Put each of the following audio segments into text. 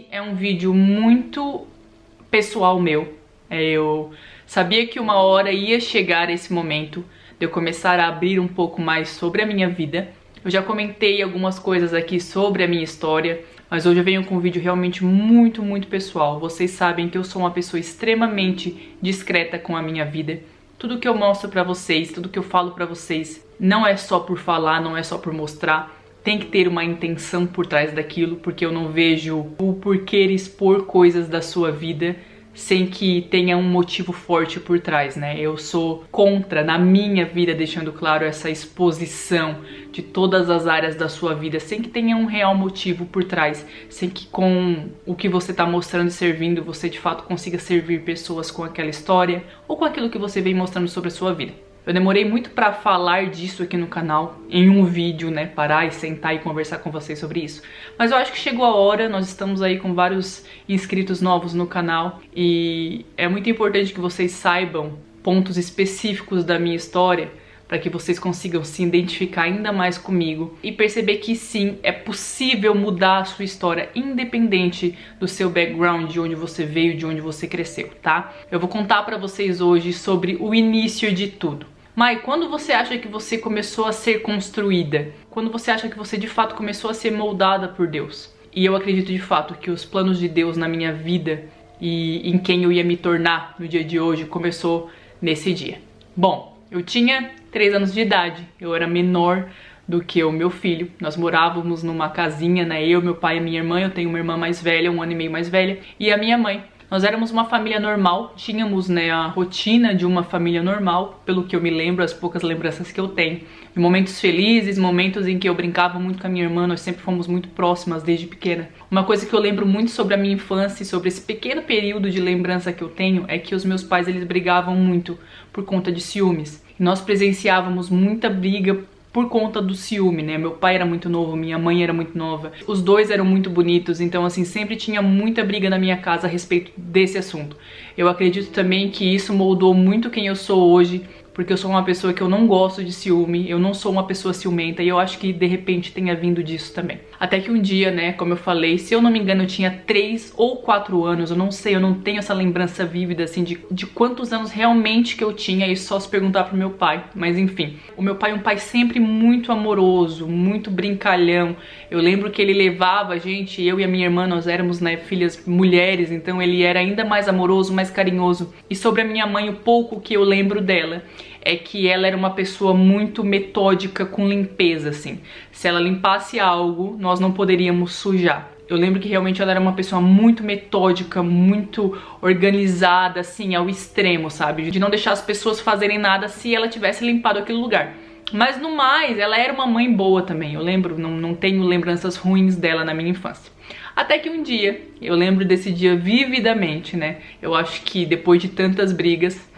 Esse é um vídeo muito pessoal meu. Eu sabia que uma hora ia chegar esse momento de eu começar a abrir um pouco mais sobre a minha vida. Eu já comentei algumas coisas aqui sobre a minha história, mas hoje eu venho com um vídeo realmente muito pessoal. Vocês sabem que eu sou uma pessoa extremamente discreta com a minha vida. Tudo que eu mostro pra vocês, tudo que eu falo pra vocês, não é só por falar, não é só por mostrar. Tem que ter uma intenção por trás daquilo, porque eu não vejo o porquê expor coisas da sua vida sem que tenha um motivo forte por trás, né? Eu sou contra, na minha vida, deixando claro, essa exposição de todas as áreas da sua vida, sem que tenha um real motivo por trás, sem que com o que você tá mostrando e servindo, você de fato consiga servir pessoas com aquela história ou com aquilo que você vem mostrando sobre a sua vida. Eu demorei muito pra falar disso aqui no canal, em um vídeo, né, parar e sentar e conversar com vocês sobre isso. Mas eu acho que chegou a hora, nós estamos aí com vários inscritos novos no canal e é muito importante que vocês saibam pontos específicos da minha história para que vocês consigam se identificar ainda mais comigo e perceber que sim, é possível mudar a sua história independente do seu background, de onde você veio, de onde você cresceu, tá? Eu vou contar pra vocês hoje sobre o início de tudo. Mai, quando você acha que você começou a ser construída? Quando você acha que você de fato começou a ser moldada por Deus? E eu acredito de fato que os planos de Deus na minha vida e em quem eu ia me tornar no dia de hoje começou nesse dia. Bom, eu tinha 3 anos de idade, eu era menor do que o meu filho. Nós morávamos numa casinha, né? Eu, meu pai e minha irmã. Eu tenho uma irmã mais velha, 1 ano e meio mais velha, e a minha mãe. Nós éramos uma família normal, tínhamos, né, a rotina de uma família normal, pelo que eu me lembro, as poucas lembranças que eu tenho. De momentos felizes, momentos em que eu brincava muito com a minha irmã, nós sempre fomos muito próximas desde pequena. Uma coisa que eu lembro muito sobre a minha infância e sobre esse pequeno período de lembrança que eu tenho é que os meus pais, eles brigavam muito por conta de ciúmes. Nós presenciávamos muita briga por conta do ciúme, né? Meu pai era muito novo, minha mãe era muito nova. Os dois eram muito bonitos, então assim, sempre tinha muita briga na minha casa a respeito desse assunto. Eu acredito também que isso moldou muito quem eu sou hoje, porque eu sou uma pessoa que eu não gosto de ciúme, eu não sou uma pessoa ciumenta e eu acho que de repente tenha vindo disso também. Até que um dia, né, como eu falei, se eu não me engano eu tinha 3 ou 4 anos, eu não sei, eu não tenho essa lembrança vívida assim de quantos anos realmente que eu tinha, e só se perguntar pro meu pai, mas enfim. O meu pai é um pai sempre muito amoroso, muito brincalhão. Eu lembro que ele levava a gente, eu e a minha irmã, nós éramos, né, filhas mulheres, então ele era ainda mais amoroso, mais carinhoso. E sobre a minha mãe, o pouco que eu lembro dela é que ela era uma pessoa muito metódica com limpeza, assim. Se ela limpasse algo, nós não poderíamos sujar. Eu lembro que realmente ela era uma pessoa muito metódica, muito organizada, assim, ao extremo, sabe? De não deixar as pessoas fazerem nada se ela tivesse limpado aquele lugar. Mas no mais, ela era uma mãe boa também. Eu lembro, não tenho lembranças ruins dela na minha infância. Até que um dia, eu lembro desse dia vividamente, né? Eu acho que depois de tantas brigas,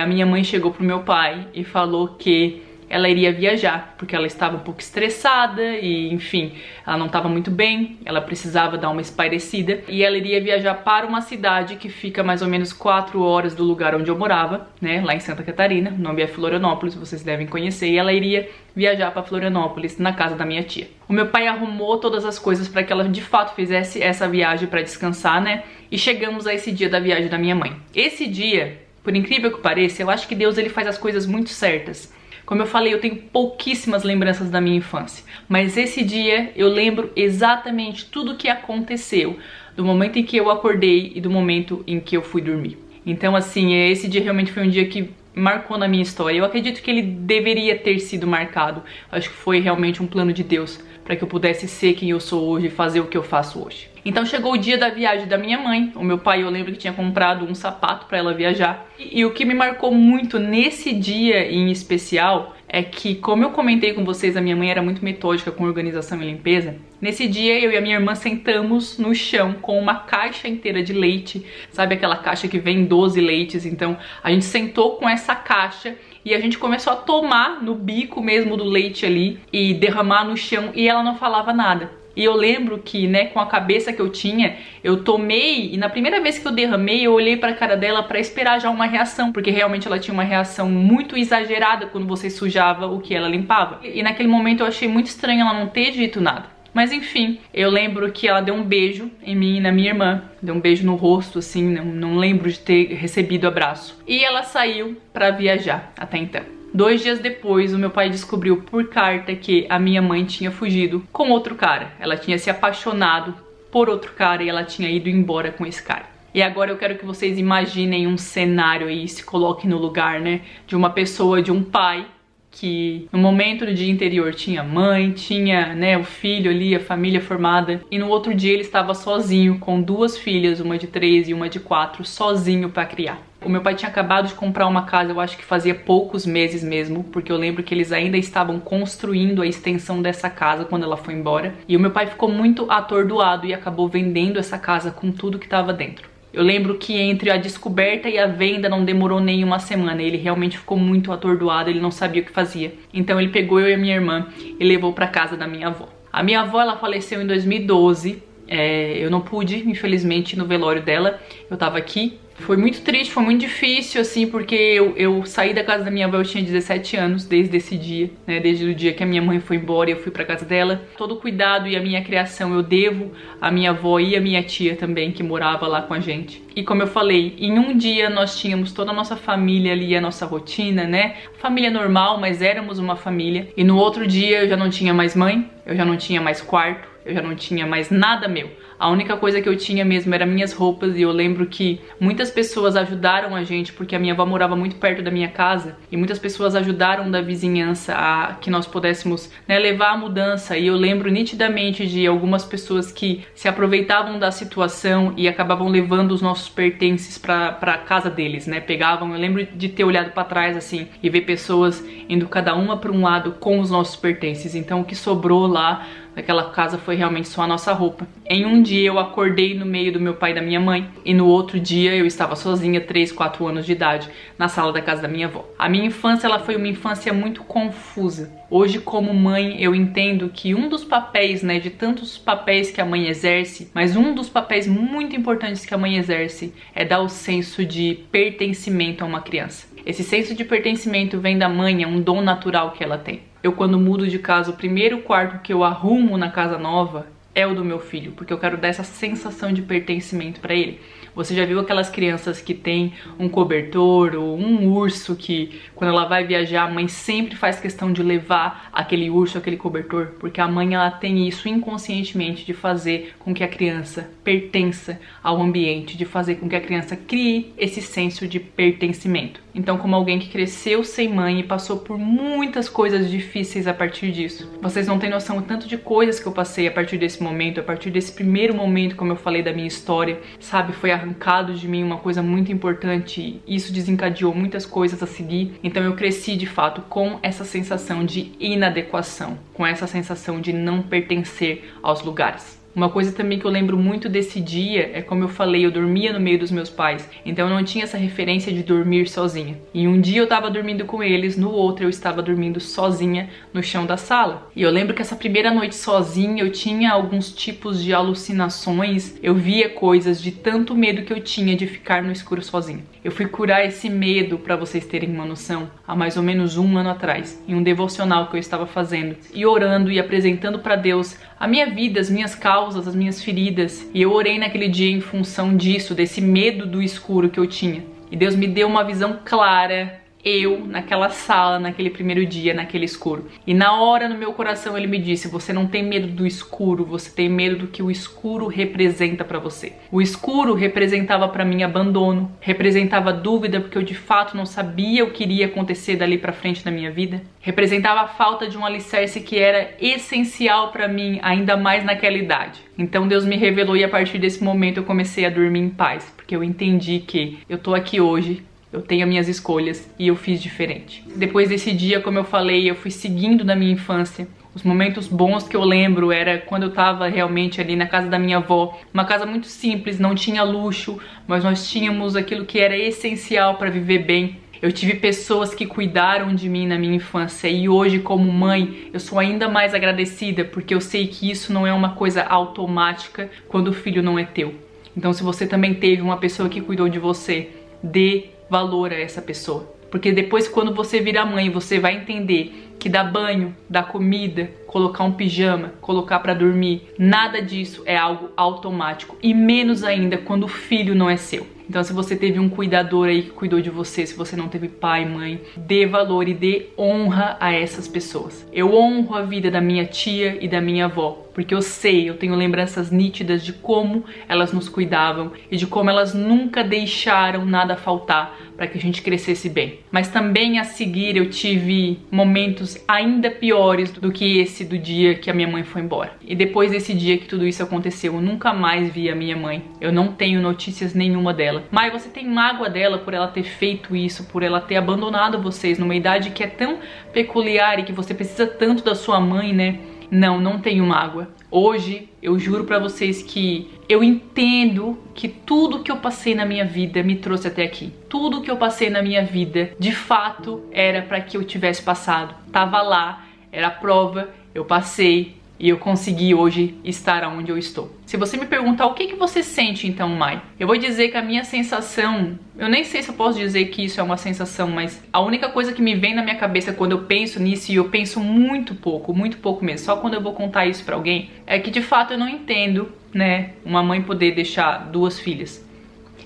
a minha mãe chegou pro meu pai e falou que ela iria viajar, porque ela estava um pouco estressada e, enfim, ela não estava muito bem, ela precisava dar uma espairecida e ela iria viajar para uma cidade que fica mais ou menos 4 horas do lugar onde eu morava, né, lá em Santa Catarina. O nome é Florianópolis, vocês devem conhecer, e ela iria viajar para Florianópolis na casa da minha tia. O meu pai arrumou todas as coisas para que ela de fato fizesse essa viagem para descansar, né, e chegamos a esse dia da viagem da minha mãe. Esse dia, por incrível que pareça, eu acho que Deus, ele faz as coisas muito certas. Como eu falei, eu tenho pouquíssimas lembranças da minha infância, mas esse dia eu lembro exatamente tudo o que aconteceu, do momento em que eu acordei e do momento em que eu fui dormir. Então assim, esse dia realmente foi um dia que marcou na minha história. Eu acredito que ele deveria ter sido marcado. Eu acho que foi realmente um plano de Deus para que eu pudesse ser quem eu sou hoje e fazer o que eu faço hoje. Então chegou o dia da viagem da minha mãe. O meu pai, eu lembro que tinha comprado um sapato para ela viajar. E o que me marcou muito nesse dia em especial é que, como eu comentei com vocês, a minha mãe era muito metódica com organização e limpeza. Nesse dia, eu e a minha irmã sentamos no chão com uma caixa inteira de leite. Sabe aquela caixa que vem 12 leites? Então a gente sentou com essa caixa e a gente começou a tomar no bico mesmo do leite ali e derramar no chão, e ela não falava nada. E eu lembro que, né, com a cabeça que eu tinha, eu tomei, e na primeira vez que eu derramei, eu olhei pra cara dela pra esperar já uma reação, porque realmente ela tinha uma reação muito exagerada quando você sujava o que ela limpava. E naquele momento eu achei muito estranho ela não ter dito nada. Mas enfim, eu lembro que ela deu um beijo em mim e na minha irmã. Deu um beijo no rosto, assim, não lembro de ter recebido abraço. E ela saiu pra viajar até então. 2 dias depois, o meu pai descobriu por carta que a minha mãe tinha fugido com outro cara. Ela tinha se apaixonado por outro cara e ela tinha ido embora com esse cara. E agora eu quero que vocês imaginem um cenário aí, se coloquem no lugar, né, de uma pessoa, de um pai que no momento do dia anterior tinha mãe, tinha, né, o filho ali, a família formada, e no outro dia ele estava sozinho com 2 filhas, uma de 3 e uma de 4, sozinho para criar. O meu pai tinha acabado de comprar uma casa, eu acho que fazia poucos meses mesmo, porque eu lembro que eles ainda estavam construindo a extensão dessa casa quando ela foi embora. E o meu pai ficou muito atordoado e acabou vendendo essa casa com tudo que estava dentro. Eu lembro que entre a descoberta e a venda não demorou nem uma semana. Ele realmente ficou muito atordoado, ele não sabia o que fazia. Então ele pegou eu e a minha irmã e levou para casa da minha avó. A minha avó, ela faleceu em 2012. Eu não pude, infelizmente, ir no velório dela. Eu tava aqui. Foi muito triste, foi muito difícil, assim, porque eu saí da casa da minha avó, eu tinha 17 anos, desde esse dia, né, desde o dia que a minha mãe foi embora e eu fui pra casa dela. Todo o cuidado e a minha criação eu devo à minha avó e à minha tia também, que morava lá com a gente. E como eu falei, em um dia nós tínhamos toda a nossa família ali, a nossa rotina, né, família normal, mas éramos uma família. E no outro dia eu já não tinha mais mãe, eu já não tinha mais quarto, eu já não tinha mais nada meu. A única coisa que eu tinha mesmo era minhas roupas, e eu lembro que muitas pessoas ajudaram a gente, porque a minha avó morava muito perto da minha casa, e muitas pessoas ajudaram da vizinhança a que nós pudéssemos, né, levar a mudança. E eu lembro nitidamente de algumas pessoas que se aproveitavam da situação e acabavam levando os nossos pertences pra casa deles, né, pegavam. Eu lembro de ter olhado pra trás assim e ver pessoas indo cada uma pra um lado com os nossos pertences. Então o que sobrou lá naquela casa foi realmente só a nossa roupa. Em um dia eu acordei no meio do meu pai e da minha mãe, e no outro dia eu estava sozinha, 3, 4 anos de idade, na sala da casa da minha avó. A minha infância, ela foi uma infância muito confusa. Hoje, como mãe, eu entendo que um dos papéis, né, de tantos papéis que a mãe exerce, mas um dos papéis muito importantes que a mãe exerce é dar o senso de pertencimento a uma criança. Esse senso de pertencimento vem da mãe, é um dom natural que ela tem. Eu, quando mudo de casa, o primeiro quarto que eu arrumo na casa nova é o do meu filho, porque eu quero dar essa sensação de pertencimento pra ele. Você já viu aquelas crianças que tem um cobertor ou um urso que, quando ela vai viajar, a mãe sempre faz questão de levar aquele urso, aquele cobertor? Porque a mãe, ela tem isso inconscientemente de fazer com que a criança pertença ao ambiente, de fazer com que a criança crie esse senso de pertencimento. Então, como alguém que cresceu sem mãe e passou por muitas coisas difíceis a partir disso, vocês não têm noção o tanto de coisas que eu passei a partir desse momento, a partir desse primeiro momento, como eu falei, da minha história, sabe? Foi arrancado de mim uma coisa muito importante e isso desencadeou muitas coisas a seguir. Então eu cresci de fato com essa sensação de inadequação, com essa sensação de não pertencer aos lugares. Uma coisa também que eu lembro muito desse dia é, como eu falei, eu dormia no meio dos meus pais, então eu não tinha essa referência de dormir sozinha. E um dia eu tava dormindo com eles, no outro eu estava dormindo sozinha no chão da sala. E eu lembro que essa primeira noite sozinha eu tinha alguns tipos de alucinações, eu via coisas de tanto medo que eu tinha de ficar no escuro sozinha. Eu fui curar esse medo, pra vocês terem uma noção, há mais ou menos 1 ano atrás, em um devocional que eu estava fazendo, e orando e apresentando pra Deus a minha vida, as minhas causas, as minhas feridas. E eu orei naquele dia em função disso, desse medo do escuro que eu tinha. E Deus me deu uma visão clara, eu naquela sala, naquele primeiro dia, naquele escuro. E na hora, no meu coração, ele me disse: você não tem medo do escuro, você tem medo do que o escuro representa pra você. O escuro representava pra mim abandono, representava dúvida, porque eu de fato não sabia o que iria acontecer dali pra frente na minha vida. Representava a falta de um alicerce que era essencial pra mim, ainda mais naquela idade. Então Deus me revelou e a partir desse momento eu comecei a dormir em paz, porque eu entendi que eu tô aqui hoje, eu tenho as minhas escolhas e eu fiz diferente. Depois desse dia, como eu falei, eu fui seguindo na minha infância. Os momentos bons que eu lembro era quando eu tava realmente ali na casa da minha avó. Uma casa muito simples, não tinha luxo, mas nós tínhamos aquilo que era essencial para viver bem. Eu tive pessoas que cuidaram de mim na minha infância e hoje, como mãe, eu sou ainda mais agradecida porque eu sei que isso não é uma coisa automática quando o filho não é teu. Então, se você também teve uma pessoa que cuidou de você, dê valor a essa pessoa. Porque depois, quando você virar mãe, você vai entender que dá banho, dá comida, colocar um pijama, colocar pra dormir, nada disso é algo automático, e menos ainda quando o filho não é seu. Então, se você teve um cuidador aí que cuidou de você, se você não teve pai, mãe, dê valor e dê honra a essas pessoas. Eu honro a vida da minha tia e da minha avó, porque eu tenho lembranças nítidas de como elas nos cuidavam e de como elas nunca deixaram nada faltar para que a gente crescesse bem. Mas também a seguir eu tive momentos ainda piores do que esse do dia que a minha mãe foi embora. E depois desse dia que tudo isso aconteceu, eu nunca mais vi a minha mãe. Eu não tenho notícias nenhuma dela. Mas você tem mágoa dela por ela ter feito isso, por ela ter abandonado vocês numa idade que é tão peculiar e que você precisa tanto da sua mãe, né? Não tenho mágoa. Hoje, eu juro pra vocês que eu entendo que tudo que eu passei na minha vida me trouxe até aqui. Tudo que eu passei na minha vida, de fato, era pra que eu tivesse passado. Tava lá, era a prova, eu passei e eu consegui hoje estar onde eu estou. Se você me perguntar o que você sente então, Mai, eu vou dizer que a minha sensação, eu nem sei se eu posso dizer que isso é uma sensação, mas a única coisa que me vem na minha cabeça quando eu penso nisso, e eu penso muito pouco mesmo, só quando eu vou contar isso pra alguém, é que de fato eu não entendo, né, uma mãe poder deixar 2 filhas.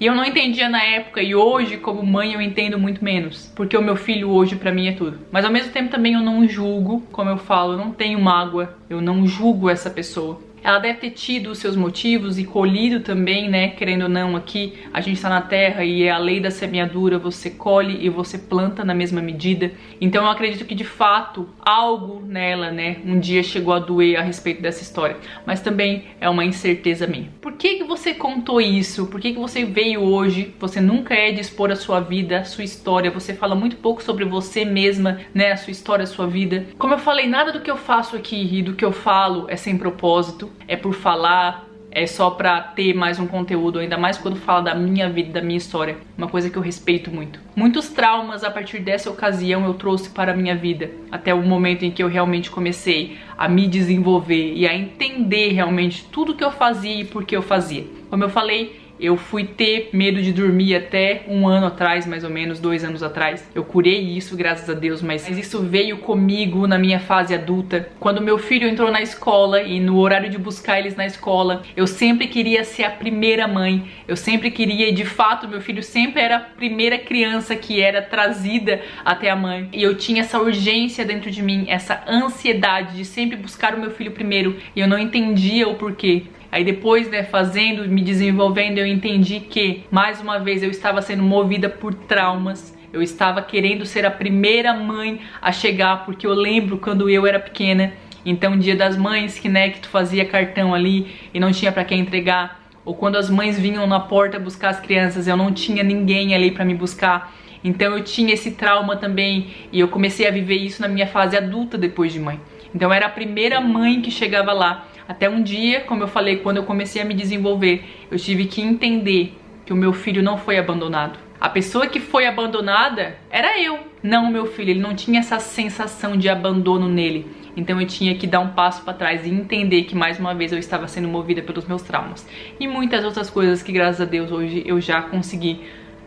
E eu não entendia na época, e hoje, como mãe, eu entendo muito menos. Porque o meu filho hoje pra mim é tudo. Mas ao mesmo tempo também eu não julgo, como eu falo, eu não tenho mágoa, eu não julgo essa pessoa. Ela deve ter tido os seus motivos e colhido também, né, querendo ou não, aqui a gente tá na terra e é a lei da semeadura, você colhe e você planta na mesma medida. Então eu acredito que de fato algo nela, né, um dia chegou a doer a respeito dessa história. Mas também é uma incerteza minha. Por que você contou isso? Por que você veio hoje? Você nunca é de expor a sua vida, a sua história. Você fala muito pouco sobre você mesma, né, a sua história, a sua vida. Como eu falei, nada do que eu faço aqui e do que eu falo é sem propósito. É por falar, é só pra ter mais um conteúdo, ainda mais quando fala da minha vida, da minha história. Uma coisa que eu respeito muito. Muitos traumas a partir dessa ocasião eu trouxe para a minha vida, até o momento em que eu realmente comecei a me desenvolver e a entender realmente tudo que eu fazia e por que eu fazia. Como eu falei, eu fui ter medo de dormir até 1 ano atrás, mais ou menos, 2 anos atrás. Eu curei isso, graças a Deus, mas isso veio comigo na minha fase adulta. Quando meu filho entrou na escola e no horário de buscar eles na escola, eu sempre queria ser a primeira mãe. Eu sempre queria, e de fato, meu filho sempre era a primeira criança que era trazida até a mãe. E eu tinha essa urgência dentro de mim, essa ansiedade de sempre buscar o meu filho primeiro. E eu não entendia o porquê. Aí depois, né, fazendo, me desenvolvendo, eu entendi que, mais uma vez, eu estava sendo movida por traumas. Eu estava querendo ser a primeira mãe a chegar, porque eu lembro quando eu era pequena. Então, Dia das Mães, que, né, que tu fazia cartão ali e não tinha pra quem entregar. Ou quando as mães vinham na porta buscar as crianças, eu não tinha ninguém ali pra me buscar. Então eu tinha esse trauma também e eu comecei a viver isso na minha fase adulta depois de mãe. Então eu era a primeira mãe que chegava lá. Até um dia, como eu falei, quando eu comecei a me desenvolver, eu tive que entender que o meu filho não foi abandonado. A pessoa que foi abandonada era eu, não o meu filho. Ele não tinha essa sensação de abandono nele. Então eu tinha que dar um passo para trás e entender que mais uma vez eu estava sendo movida pelos meus traumas. E muitas outras coisas que, graças a Deus, hoje eu já consegui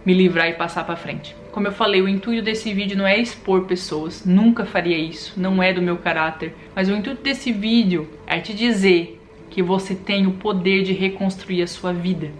me livrar e passar para frente. Como eu falei, o intuito desse vídeo não é expor pessoas, nunca faria isso, não é do meu caráter. Mas o intuito desse vídeo é te dizer que você tem o poder de reconstruir a sua vida.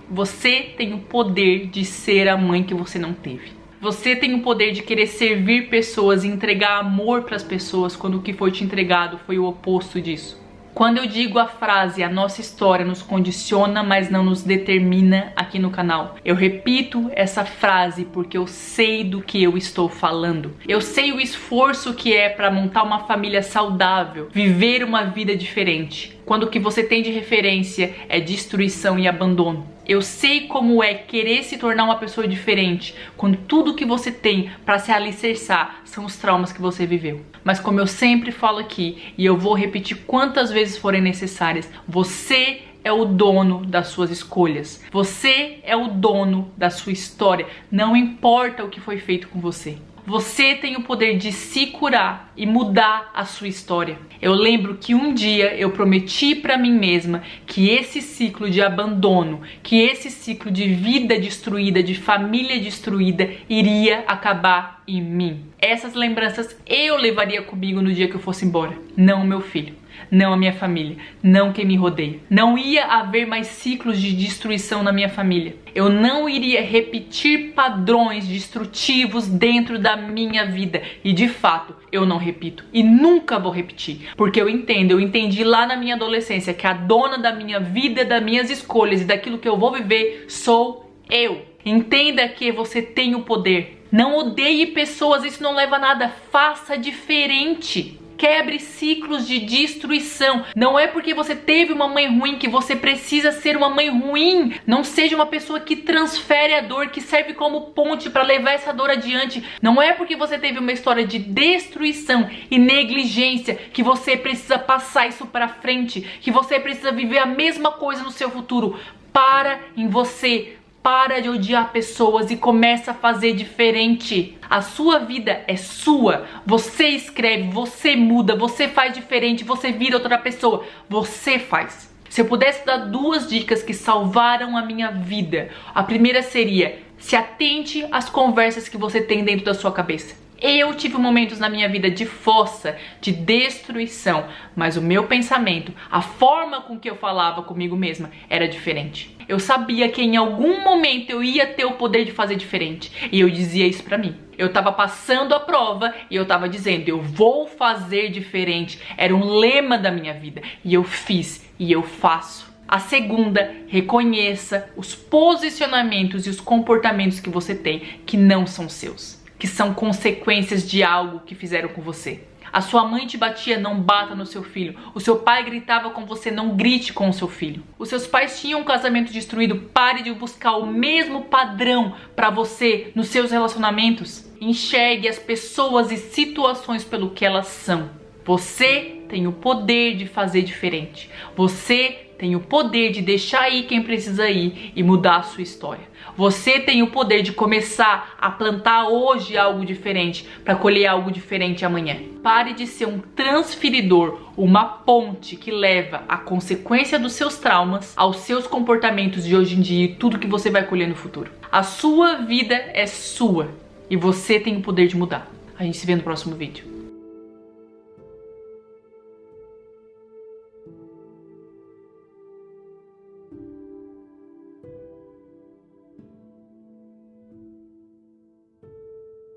Você tem o poder de ser a mãe que você não teve. Você tem o poder de querer servir pessoas e entregar amor para as pessoas quando o que foi te entregado foi o oposto disso. Quando eu digo a frase, a nossa história nos condiciona, mas não nos determina aqui no canal, eu repito essa frase porque eu sei do que eu estou falando. Eu sei o esforço que é para montar uma família saudável, viver uma vida diferente, quando o que você tem de referência é destruição e abandono. Eu sei como é querer se tornar uma pessoa diferente, quando tudo que você tem para se alicerçar são os traumas que você viveu. Mas como eu sempre falo aqui, e eu vou repetir quantas vezes forem necessárias, você é o dono das suas escolhas. Você é o dono da sua história. Não importa o que foi feito com você. Você tem o poder de se curar e mudar a sua história. Eu lembro que um dia eu prometi pra mim mesma que esse ciclo de abandono, que esse ciclo de vida destruída, de família destruída, iria acabar em mim. Essas lembranças eu levaria comigo no dia que eu fosse embora. Não meu filho, não a minha família, não quem me rodeia. Não ia haver mais ciclos de destruição na minha família. Eu não iria repetir padrões destrutivos dentro da minha vida. E de fato, eu não repito. E nunca vou repetir. Porque eu entendi lá na minha adolescência que a dona da minha vida, das minhas escolhas e daquilo que eu vou viver sou eu. Entenda que você tem o poder. Não odeie pessoas, isso não leva a nada. Faça diferente. Quebre ciclos de destruição. Não é porque você teve uma mãe ruim que você precisa ser uma mãe ruim. Não seja uma pessoa que transfere a dor, que serve como ponte para levar essa dor adiante. Não é porque você teve uma história de destruição e negligência que você precisa passar isso para frente, que você precisa viver a mesma coisa no seu futuro. Para em você. Para de odiar pessoas e começa a fazer diferente. A sua vida é sua. Você escreve, você muda, você faz diferente, você vira outra pessoa. Você faz. Se eu pudesse dar 2 dicas que salvaram a minha vida, a primeira seria: se atente às conversas que você tem dentro da sua cabeça. Eu tive momentos na minha vida de força, de destruição, mas o meu pensamento, a forma com que eu falava comigo mesma era diferente. Eu sabia que em algum momento eu ia ter o poder de fazer diferente e eu dizia isso pra mim. Eu tava passando a prova e eu tava dizendo: eu vou fazer diferente. Era um lema da minha vida e eu fiz e eu faço. A segunda, reconheça os posicionamentos e os comportamentos que você tem que não são seus, que são consequências de algo que fizeram com você. A sua mãe te batia, não bata no seu filho. O seu pai gritava com você, não grite com o seu filho. Os seus pais tinham um casamento destruído, pare de buscar o mesmo padrão para você nos seus relacionamentos. Enxergue as pessoas e situações pelo que elas são. Você tem o poder de fazer diferente. Você tem o poder de deixar ir quem precisa ir e mudar a sua história. Você tem o poder de começar a plantar hoje algo diferente para colher algo diferente amanhã. Pare de ser um transferidor, uma ponte que leva a consequência dos seus traumas aos seus comportamentos de hoje em dia e tudo que você vai colher no futuro. A sua vida é sua e você tem o poder de mudar. A gente se vê no próximo vídeo.